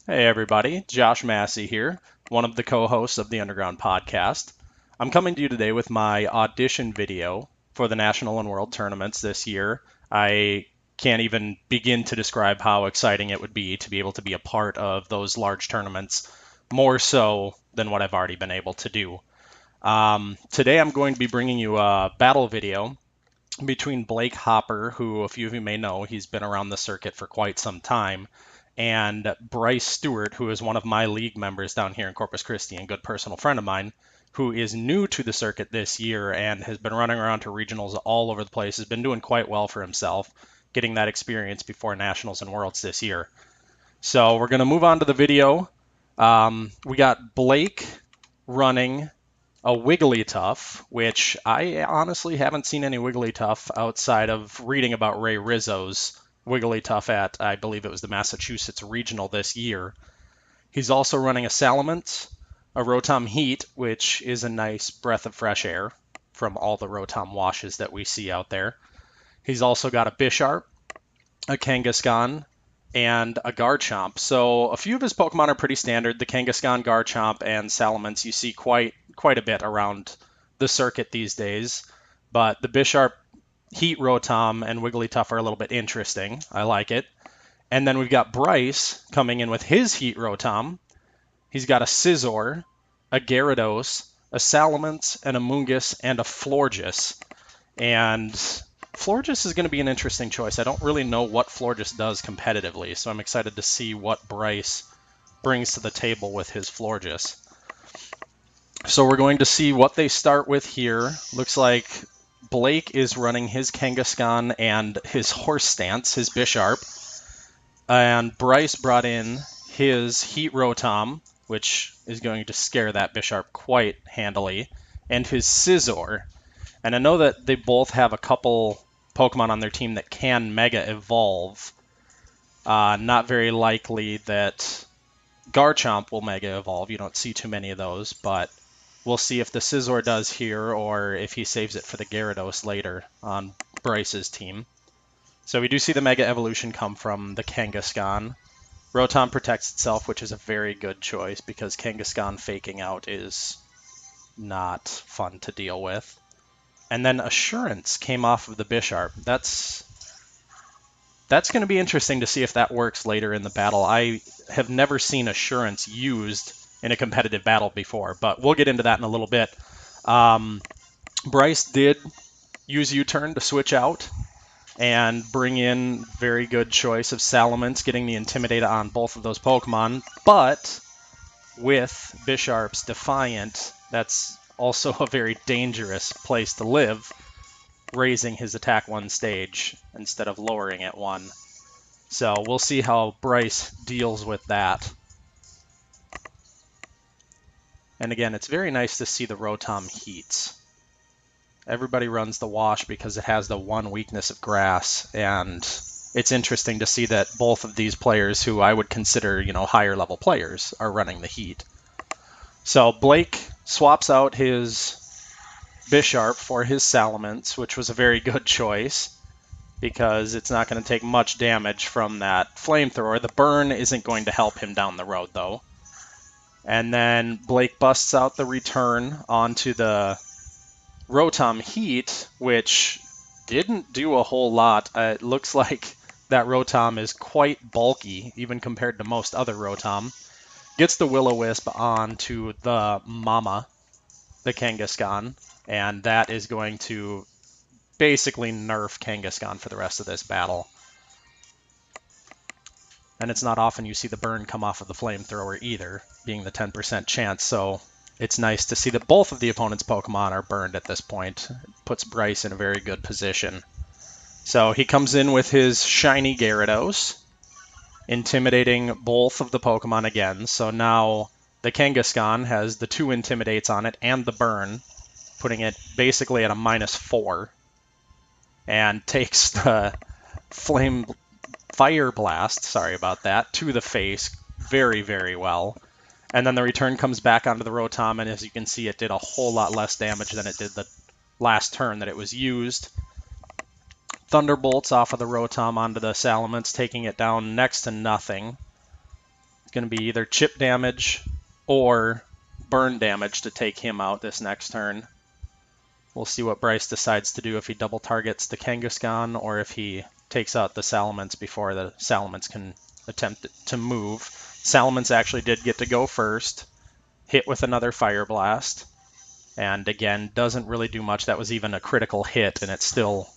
Hey everybody, Josh Massey here, one of the co-hosts of the Underground podcast. I'm coming to you today with my audition video for the National and World tournaments this year. I can't even begin to describe how exciting it would be to be able to be a part of those large tournaments, more so than what I've already been able to do. Today I'm going to be bringing you a battle video between Blake Hopper, who a few of you may know, he's been around the circuit for quite some time, and Bryce Stewart, who is one of my league members down here in Corpus Christi and good personal friend of mine, who is new to the circuit this year and has been running around to regionals all over the place, has been doing quite well for himself, getting that experience before Nationals and Worlds this year. So we're going to move on to the video. We got Blake running a Wigglytuff, which I honestly haven't seen any Wigglytuff outside of reading about Ray Rizzo's Wigglytuff at, I believe it was the Massachusetts Regional this year. He's also running a Salamence, a Rotom Heat, which is a nice breath of fresh air from all the Rotom washes that we see out there. He's also got a Bisharp, a Kangaskhan, and a Garchomp. So a few of his Pokemon are pretty standard. The Kangaskhan, Garchomp, and Salamence you see quite a bit around the circuit these days. But the Bisharp, Heat Rotom, and Wigglytuff are a little bit interesting. I like it. And then we've got Bryce coming in with his Heat Rotom. He's got a Scizor, a Gyarados, a Salamence, an Amoonguss, and a Florges. And Florges is going to be an interesting choice. I don't really know what Florges does competitively, so I'm excited to see what Bryce brings to the table with his Florges. So we're going to see what they start with here. Looks like Blake is running his Kangaskhan and his Horse Stance, his Bisharp. And Bryce brought in his Heat Rotom, which is going to scare that Bisharp quite handily, and his Scizor. And I know that they both have a couple Pokemon on their team that can Mega Evolve. Not very likely that Garchomp will Mega Evolve. You don't see too many of those, but we'll see if the Scizor does here or if he saves it for the Gyarados later on Bryce's team. So we do see the Mega Evolution come from the Kangaskhan. Rotom protects itself, which is a very good choice because Kangaskhan faking out is not fun to deal with. And then Assurance came off of the Bisharp. That's going to be interesting to see if that works later in the battle. I have never seen Assurance used in a competitive battle before, but we'll get into that in a little bit. Bryce did use U-turn to switch out and bring in very good choice of Salamence, getting the Intimidate on both of those Pokemon, but with Bisharp's Defiant, that's also a very dangerous place to live, raising his attack one stage instead of lowering it one. So we'll see how Bryce deals with that. And again, it's very nice to see the Rotom Heats. Everybody runs the Wash because it has the one weakness of Grass, and it's interesting to see that both of these players who I would consider, higher level players are running the Heat. So Blake swaps out his Bisharp for his Salamence, which was a very good choice because it's not going to take much damage from that Flamethrower. The burn isn't going to help him down the road, though. And then Blake busts out the return onto the Rotom Heat, which didn't do a whole lot. It looks like that Rotom is quite bulky, even compared to most other Rotom. Gets the Will-O-Wisp onto the Mama, the Kangaskhan, and that is going to basically nerf Kangaskhan for the rest of this battle. And it's not often you see the burn come off of the Flamethrower either, being the 10% chance, so it's nice to see that both of the opponent's Pokemon are burned at this point. It puts Bryce in a very good position. So he comes in with his shiny Gyarados, intimidating both of the Pokemon again. So now the Kangaskhan has the 2 Intimidates on it and the burn, putting it basically at a -4, and takes the Fire Blast, sorry about that, to the face very, very well. And then the return comes back onto the Rotom, and as you can see, it did a whole lot less damage than it did the last turn that it was used. Thunderbolts off of the Rotom onto the Salamence, taking it down next to nothing. going to be either chip damage or burn damage to take him out this next turn. We'll see what Bryce decides to do, if he double targets the Kangaskhan or if he takes out the Salamence before the Salamence can attempt to move. Salamence actually did get to go first, hit with another Fire Blast, and again, doesn't really do much. That was even a critical hit, and it still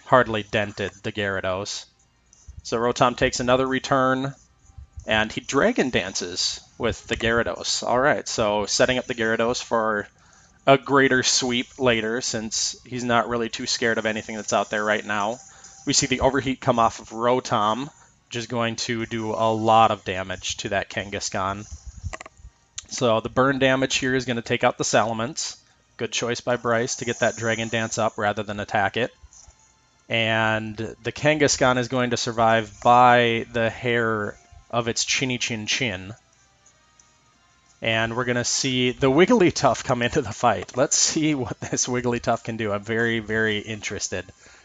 hardly dented the Gyarados. So Rotom takes another return, and he Dragon Dances with the Gyarados. All right, so setting up the Gyarados for a greater sweep later, since he's not really too scared of anything that's out there right now. We see the Overheat come off of Rotom, which is going to do a lot of damage to that Kangaskhan. So the burn damage here is going to take out the Salamence. Good choice by Bryce to get that Dragon Dance up rather than attack it. And the Kangaskhan is going to survive by the hair of its chinny chin chin. And we're going to see the Wigglytuff come into the fight. Let's see what this Wigglytuff can do. I'm very, very interested.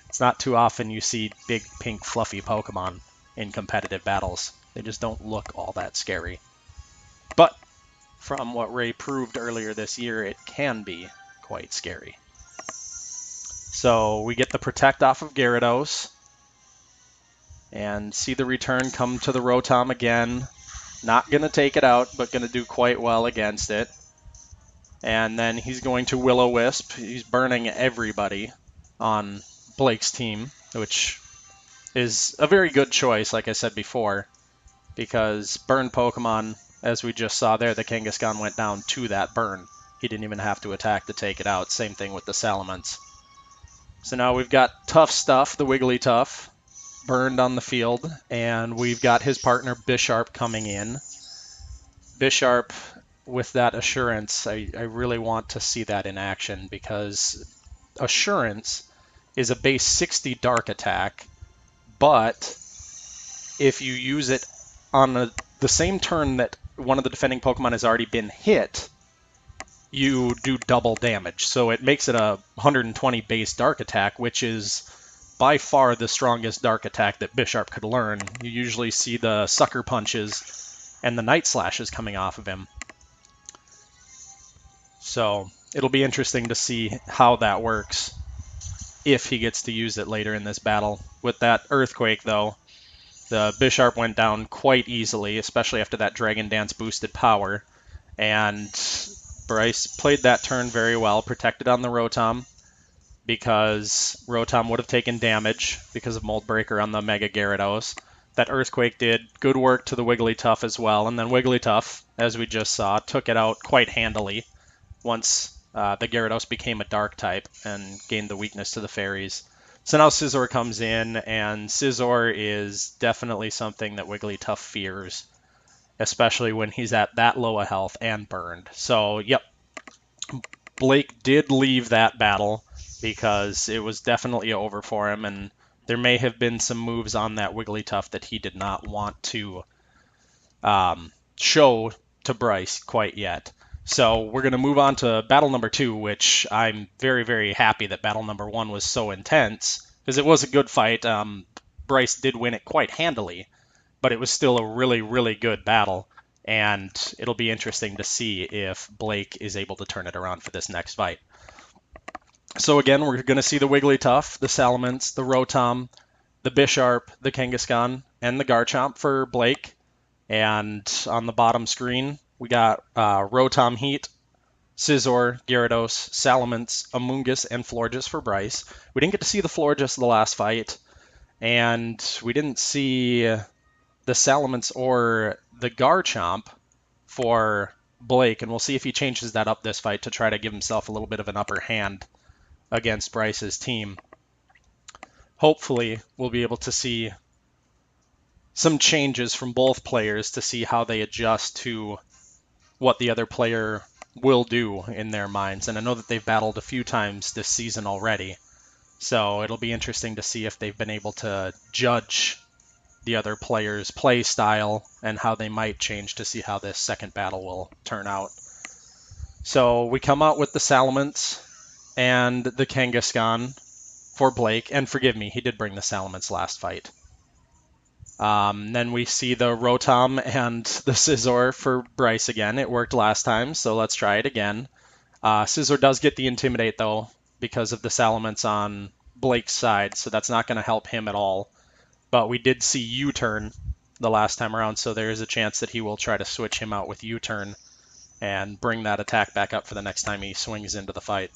It's not too often you see big, pink, fluffy Pokemon in competitive battles. They just don't look all that scary. But from what Ray proved earlier this year, it can be quite scary. So we get the Protect off of Gyarados. And see the return come to the Rotom again. Not going to take it out, but going to do quite well against it. And then he's going to Will-O-Wisp. He's burning everybody on Blake's team, which is a very good choice, like I said before, because burn Pokemon, as we just saw there, the Kangaskhan went down to that burn. He didn't even have to attack to take it out. Same thing with the Salamence. So now we've got Tough Stuff, the Wigglytuff, burned on the field, and we've got his partner Bisharp coming in. Bisharp with that Assurance, I really want to see that in action, because Assurance is a base 60 dark attack, but if you use it on the same turn that one of the defending Pokemon has already been hit, you do double damage. So it makes it a 120 base dark attack, which is by far the strongest dark attack that Bisharp could learn. You usually see the Sucker Punches and the Night Slashes coming off of him. So it'll be interesting to see how that works if he gets to use it later in this battle. With that Earthquake, though, the Bisharp went down quite easily, especially after that Dragon Dance boosted power. And Bryce played that turn very well, protected on the Rotom, because Rotom would have taken damage because of Mold Breaker on the Mega Gyarados. That Earthquake did good work to the Wigglytuff as well, and then Wigglytuff, as we just saw, took it out quite handily once the Gyarados became a Dark type and gained the weakness to the Fairies. So now Scizor comes in, and Scizor is definitely something that Wigglytuff fears, especially when he's at that low a health and burned. So, yep, Blake did leave that battle because it was definitely over for him, and there may have been some moves on that Wigglytuff that he did not want to show to Bryce quite yet. So we're going to move on to battle number 2, which I'm very, very happy that battle number 1 was so intense, because it was a good fight. Bryce did win it quite handily, but it was still a really, really good battle, and it'll be interesting to see if Blake is able to turn it around for this next fight. So again, we're going to see the Wigglytuff, the Salamence, the Rotom, the Bisharp, the Kangaskhan, and the Garchomp for Blake. And on the bottom screen, we got Rotom Heat, Scizor, Gyarados, Salamence, Amoonguss, and Florges for Bryce. We didn't get to see the Florges the last fight, and we didn't see the Salamence or the Garchomp for Blake, and we'll see if he changes that up this fight to try to give himself a little bit of an upper hand against Bryce's team. Hopefully, we'll be able to see some changes from both players to see how they adjust to what the other player will do in their minds. And I know that they've battled a few times this season already, so it'll be interesting to see if they've been able to judge the other player's play style and how they might change to see how this second battle will turn out. So we come out with the Salamence and the Kangaskhan for Blake, and forgive me, he did bring the Salamence last fight. Then we see the Rotom and the Scizor for Bryce again. It worked last time, so let's try it again. Scizor does get the Intimidate, though, because of the Salamence on Blake's side, so that's not going to help him at all. But we did see U-turn the last time around, so there is a chance that he will try to switch him out with U-turn and bring that attack back up for the next time he swings into the fight.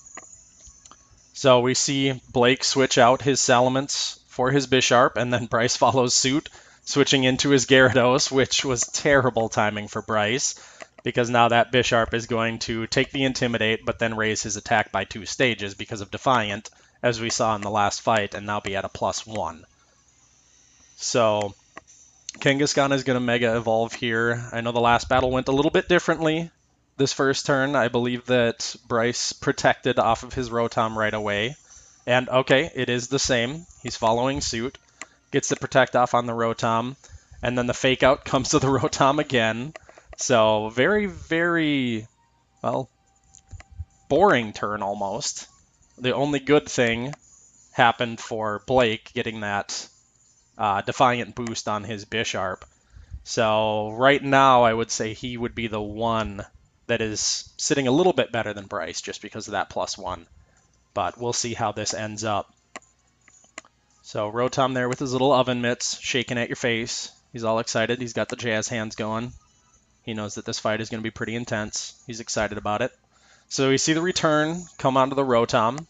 So we see Blake switch out his Salamence for his Bisharp, and then Bryce follows suit, switching into his Gyarados, which was terrible timing for Bryce, because now that Bisharp is going to take the Intimidate, but then raise his attack by 2 stages because of Defiant, as we saw in the last fight, and now be at a +1. So Kangaskhan is going to Mega Evolve here. I know the last battle went a little bit differently. This first turn, I believe that Bryce protected off of his Rotom right away. And okay, it is the same. He's following suit. Gets the Protect off on the Rotom. And then the Fake Out comes to the Rotom again. So very, very, well, boring turn almost. The only good thing happened for Blake getting that Defiant boost on his Bisharp. So right now I would say he would be the one that is sitting a little bit better than Bryce just because of that +1. But we'll see how this ends up. So Rotom there with his little oven mitts shaking at your face. He's all excited. He's got the jazz hands going. He knows that this fight is going to be pretty intense. He's excited about it. So we see the return come onto the Rotom.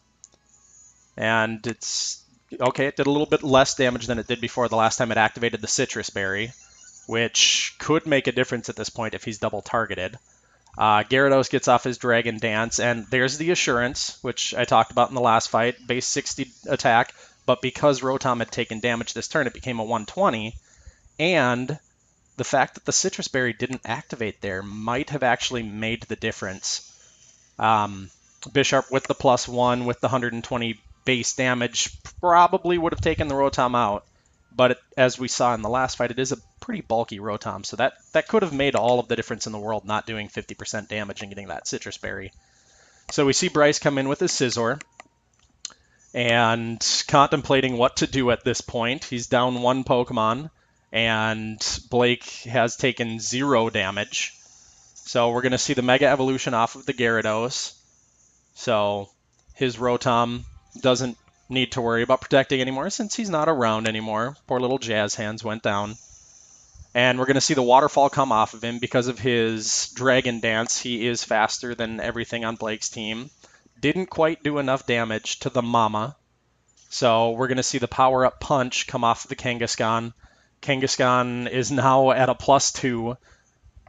And it's okay, it did a little bit less damage than it did before the last time it activated the Citrus Berry, which could make a difference at this point if he's double targeted. Gyarados gets off his Dragon Dance, and there's the Assurance, which I talked about in the last fight, base 60 attack, but because Rotom had taken damage this turn, it became a 120, and the fact that the Citrus Berry didn't activate there might have actually made the difference. Bisharp with the +1, with the 120 base damage, probably would have taken the Rotom out. But as we saw in the last fight, it is a pretty bulky Rotom, so that could have made all of the difference in the world not doing 50% damage and getting that Citrus Berry. So we see Bryce come in with his Scizor and contemplating what to do at this point. He's down 1 Pokemon, and Blake has taken 0 damage. So we're going to see the Mega Evolution off of the Gyarados. So his Rotom doesn't need to worry about protecting anymore since he's not around anymore. Poor little Jazz Hands went down. And we're going to see the Waterfall come off of him because of his Dragon Dance. He is faster than everything on Blake's team. Didn't quite do enough damage to the Mama. So we're going to see the Power Up Punch come off of the Kangaskhan. Kangaskhan is now at a +2.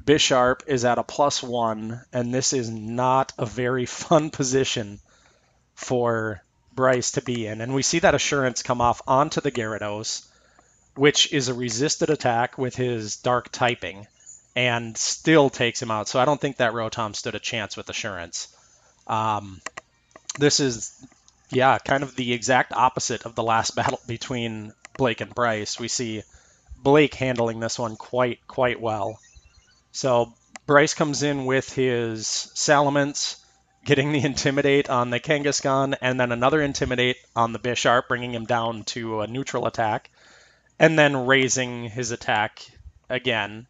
Bisharp is at a +1. And this is not a very fun position for Bryce to be in. And we see that Assurance come off onto the Gyarados, which is a resisted attack with his Dark typing, and still takes him out. So I don't think that Rotom stood a chance with Assurance. This is, yeah, kind of the exact opposite of the last battle between Blake and Bryce. We see Blake handling this one quite well. So Bryce comes in with his Salamence, getting the Intimidate on the Kangaskhan, and then another Intimidate on the Bisharp, bringing him down to a neutral attack, and then raising his attack again.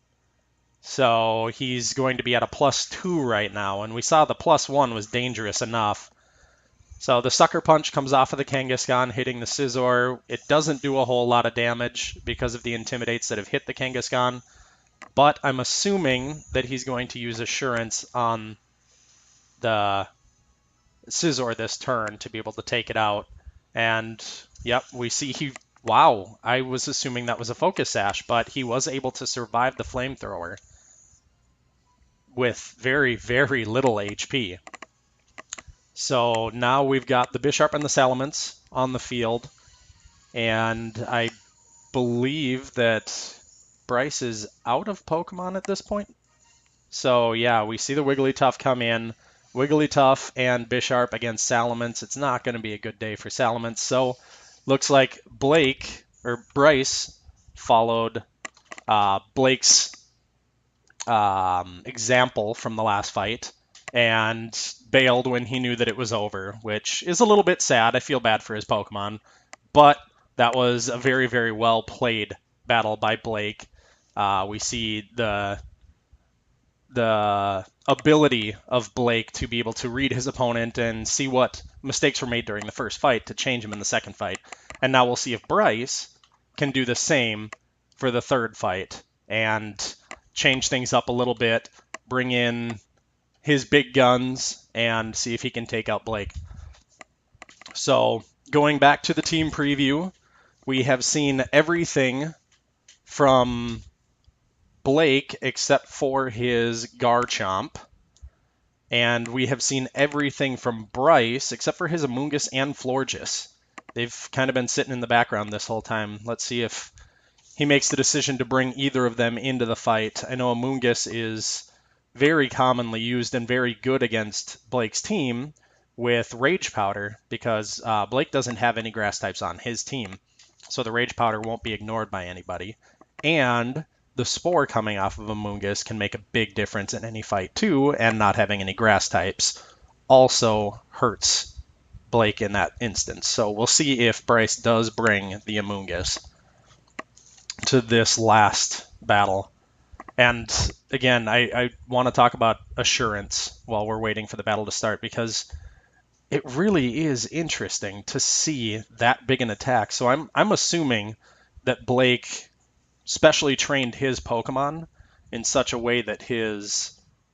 So he's going to be at a +2 right now, and we saw the +1 was dangerous enough. So the Sucker Punch comes off of the Kangaskhan, hitting the Scizor. It doesn't do a whole lot of damage because of the Intimidates that have hit the Kangaskhan, but I'm assuming that he's going to use Assurance on the Scizor this turn to be able to take it out. And yep, we see wow, I was assuming that was a Focus Sash, but he was able to survive the Flamethrower with very, very little HP. So now we've got the Bisharp and the Salamence on the field, and I believe that Bryce is out of Pokemon at this point. So yeah, we see the Wigglytuff come in. Wigglytuff and Bisharp against Salamence. It's not going to be a good day for Salamence. So looks like Bryce followed Blake's example from the last fight and bailed when he knew that it was over, which is a little bit sad. I feel bad for his Pokemon, but that was a very, very well played battle by Blake. We see the ability of Blake to be able to read his opponent and see what mistakes were made during the first fight to change him in the second fight. And now we'll see if Bryce can do the same for the third fight and change things up a little bit, bring in his big guns, and see if he can take out Blake. So going back to the team preview, we have seen everything from Blake except for his Garchomp. And we have seen everything from Bryce except for his Amoonguss and Florges. They've kind of been sitting in the background this whole time. Let's see if he makes the decision to bring either of them into the fight. I know Amoonguss is very commonly used and very good against Blake's team with Rage Powder because Blake doesn't have any grass types on his team. So the Rage Powder won't be ignored by anybody. And the Spore coming off of Amoonguss can make a big difference in any fight too, and not having any grass types also hurts Blake in that instance. So we'll see if Bryce does bring the Amoonguss to this last battle. And again, I want to talk about assurance while we're waiting for the battle to start, because it really is interesting to see that big an attack. So I'm assuming that Blake specially trained his Pokemon in such a way that his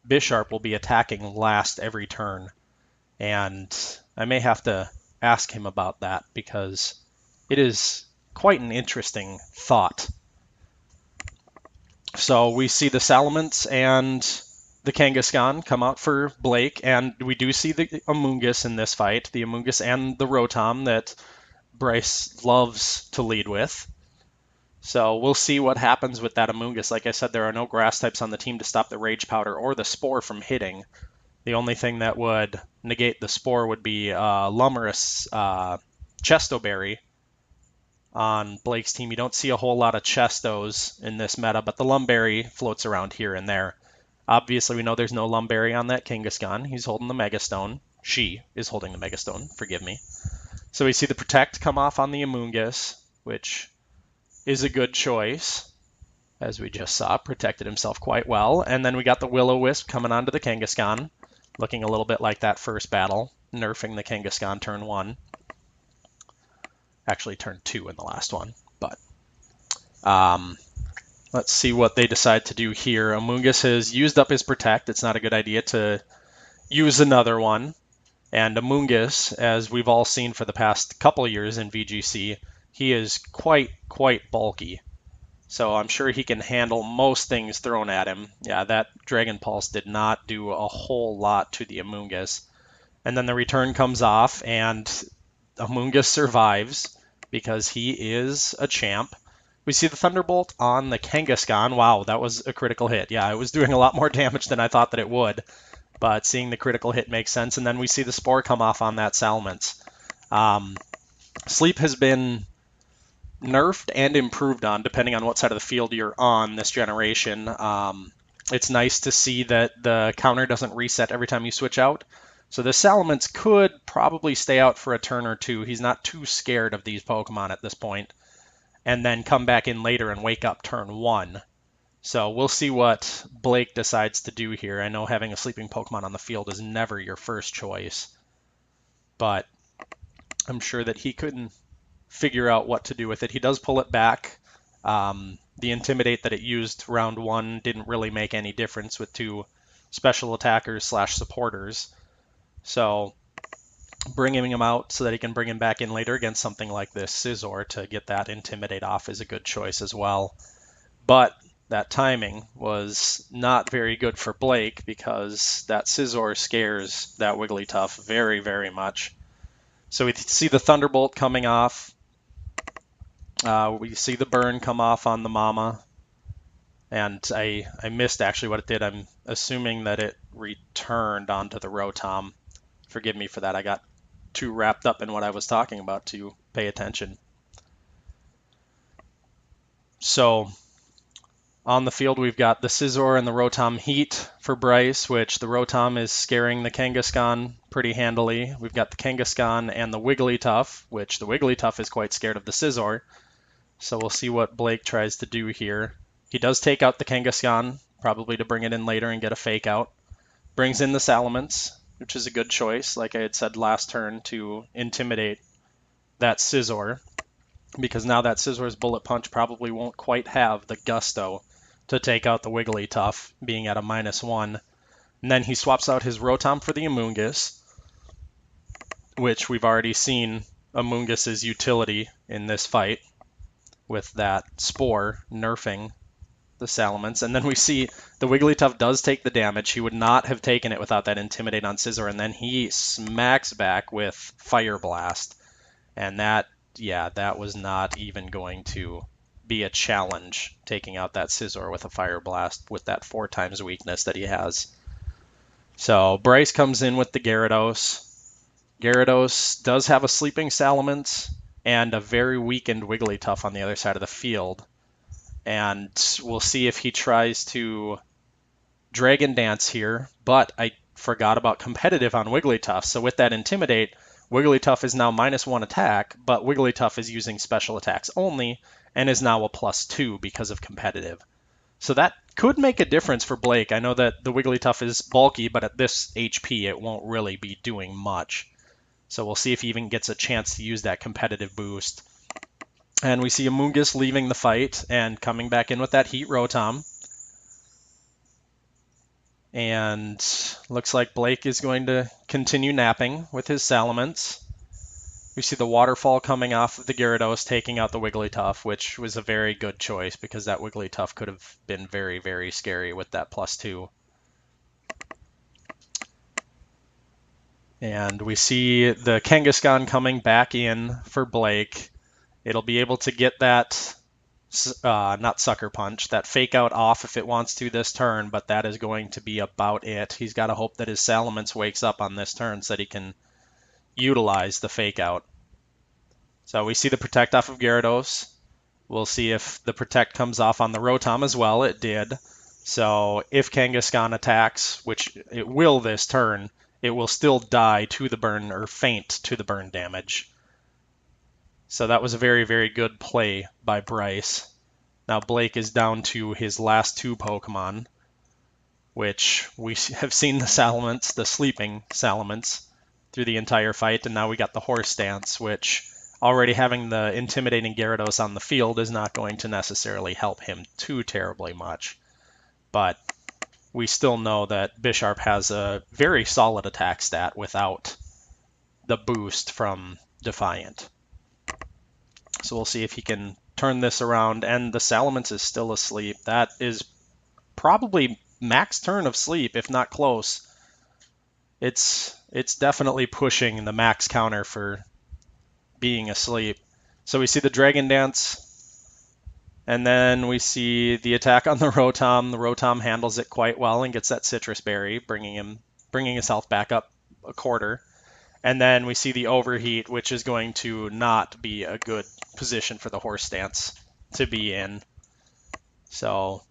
Bisharp will be attacking last every turn. And I may have to ask him about that because it is quite an interesting thought. So we see the Salamence and the Kangaskhan come out for Blake, and we do see the Amoonguss in this fight, the Amoonguss and the Rotom that Bryce loves to lead with. So we'll see what happens with that Amoonguss. Like I said, there are no grass types on the team to stop the Rage Powder or the Spore from hitting. The only thing that would negate the Spore would be Lumorous Chesto on Blake's team. You don't see a whole lot of Chestos in this meta, but the Lumberry floats around here and there. Obviously, we know there's no Lumberry on that Kangaskhan. He's holding the Megastone. She is holding the Megastone, forgive me. So we see the Protect come off on the Amoonguss, which is a good choice. As we just saw, protected himself quite well. And then we got the Will-O-Wisp coming onto the Kangaskhan, looking a little bit like that first battle, nerfing the Kangaskhan turn 1. Actually, turn 2 in the last one. But let's see what they decide to do here. Amoonguss has used up his Protect. It's not a good idea to use another one. And Amoonguss, as we've all seen for the past couple years in VGC, he is quite bulky. So I'm sure he can handle most things thrown at him. Yeah, that Dragon Pulse did not do a whole lot to the Amoonguss. And then the return comes off, and Amoonguss survives because he is a champ. We see the Thunderbolt on the Kangaskhan. Wow, that was a critical hit. Yeah, it was doing a lot more damage than I thought that it would. But seeing the critical hit makes sense. And then we see the Spore come off on that Salamence. Sleep has been nerfed and improved on, depending on what side of the field you're on this generation. It's nice to see that the counter doesn't reset every time you switch out. So the Salamence could probably stay out for a turn or two. He's not too scared of these Pokemon at this point. And then come back in later and wake up turn 1. So we'll see what Blake decides to do here. I know having a sleeping Pokemon on the field is never your first choice, but I'm sure that he couldn't figure out what to do with it. He does pull it back. The Intimidate that it used round 1 didn't really make any difference with 2 special attackers / supporters. So bringing him out so that he can bring him back in later against something like this Scizor to get that Intimidate off is a good choice as well. But that timing was not very good for Blake because that Scizor scares that Wigglytuff very, very much. So we see the Thunderbolt coming off. We see the burn come off on the Mama. And I missed actually what it did. I'm assuming that it returned onto the Rotom. Forgive me for that. I got too wrapped up in what I was talking about to pay attention. So on the field, we've got the Scizor and the Rotom Heat for Bryce, which the Rotom is scaring the Kangaskhan pretty handily. We've got the Kangaskhan and the Wigglytuff, which the Wigglytuff is quite scared of the Scizor. So we'll see what Blake tries to do here. He does take out the Kangaskhan, probably to bring it in later and get a fake out. Brings in the Salamence, which is a good choice, like I had said last turn, to intimidate that Scizor, because now that Scizzor's Bullet Punch probably won't quite have the gusto to take out the Wigglytuff, being at a -1. And then he swaps out his Rotom for the Amoonguss, which we've already seen Amoongus's utility in this fight with that Spore nerfing the Salamence. And then we see the Wigglytuff does take the damage. He would not have taken it without that Intimidate on Scizor, and then he smacks back with Fire Blast. And that was not even going to be a challenge, taking out that Scizor with a Fire Blast with that 4 times weakness that he has. So Bryce comes in with the Gyarados. Gyarados does have a Sleeping Salamence and a very weakened Wigglytuff on the other side of the field. And we'll see if he tries to Dragon Dance here, but I forgot about competitive on Wigglytuff. So with that Intimidate, Wigglytuff is now -1 attack, but Wigglytuff is using special attacks only and is now a +2 because of competitive. So that could make a difference for Blake. I know that the Wigglytuff is bulky, but at this HP it won't really be doing much. So we'll see if he even gets a chance to use that competitive boost. And we see Amoonguss leaving the fight and coming back in with that Heat Rotom. And looks like Blake is going to continue napping with his Salamence. We see the Waterfall coming off of the Gyarados, taking out the Wigglytuff, which was a very good choice because that Wigglytuff could have been very, very scary with that +2. And we see the Kangaskhan coming back in for Blake. It'll be able to get that, not Sucker Punch, that Fake Out off if it wants to this turn, but that is going to be about it. He's got to hope that his Salamence wakes up on this turn so that he can utilize the Fake Out. So we see the Protect off of Gyarados. We'll see if the Protect comes off on the Rotom as well. It did. So if Kangaskhan attacks, which it will this turn, it will still die to the burn or faint to the burn damage. So that was a very, very good play by Bryce. Now Blake is down to his last 2 Pokemon, which we have seen the Salamence, the Sleeping Salamence, through the entire fight, and now we got the Horse Dance, which already having the intimidating Gyarados on the field is not going to necessarily help him too terribly much. But we still know that Bisharp has a very solid attack stat without the boost from Defiant. So we'll see if he can turn this around, and the Salamence is still asleep. That is probably max turn of sleep, if not close. It's definitely pushing the max counter for being asleep. So we see the Dragon Dance, and then we see the attack on the Rotom. The Rotom handles it quite well and gets that Citrus Berry, bringing his health back up a quarter. And then we see the Overheat, which is going to not be a good position for the Horse Dance to be in. So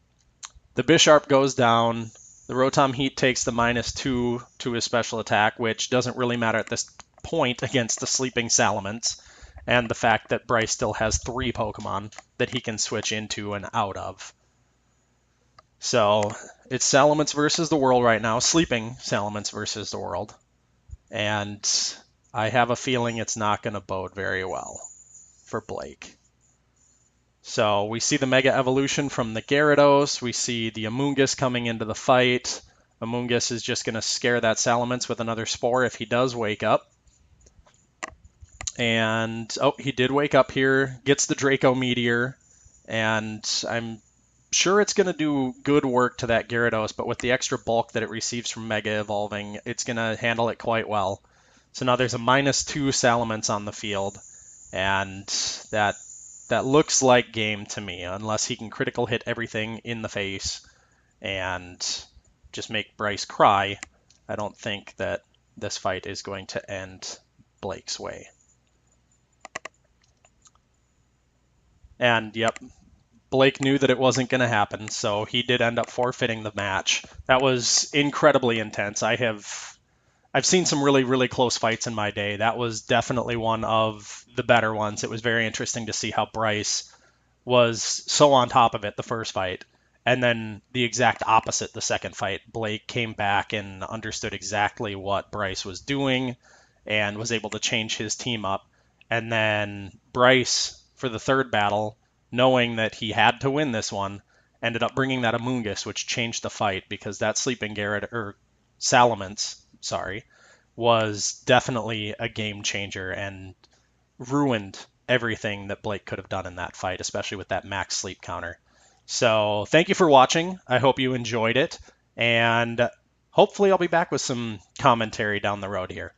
the Bisharp goes down. The Rotom Heat takes the -2 to his special attack, which doesn't really matter at this point against the Sleeping Salamence, and the fact that Bryce still has 3 Pokemon that he can switch into and out of. So it's Salamence versus the world right now, Sleeping Salamence versus the world. And I have a feeling it's not going to bode very well for Blake. So we see the Mega Evolution from the Gyarados. We see the Amoonguss coming into the fight. Amoonguss is just going to scare that Salamence with another Spore if he does wake up. And, oh, he did wake up here. Gets the Draco Meteor. And I'm sure it's going to do good work to that Gyarados, but with the extra bulk that it receives from Mega Evolving, it's going to handle it quite well. So now there's a -2 Salamence on the field, and that looks like game to me, unless he can critical hit everything in the face and just make Bryce cry. I don't think that this fight is going to end Blake's way. And, yep, Blake knew that it wasn't going to happen, so he did end up forfeiting the match. That was incredibly intense. I've seen some really, really close fights in my day. That was definitely one of the better ones. It was very interesting to see how Bryce was so on top of it the first fight, and then the exact opposite the second fight. Blake came back and understood exactly what Bryce was doing and was able to change his team up. And then Bryce, for the third battle, knowing that he had to win this one, ended up bringing that Amoonguss, which changed the fight because that Sleeping Garrett, or Salamence, sorry, was definitely a game changer and ruined everything that Blake could have done in that fight, especially with that max sleep counter. So thank you for watching. I hope you enjoyed it, and hopefully I'll be back with some commentary down the road here.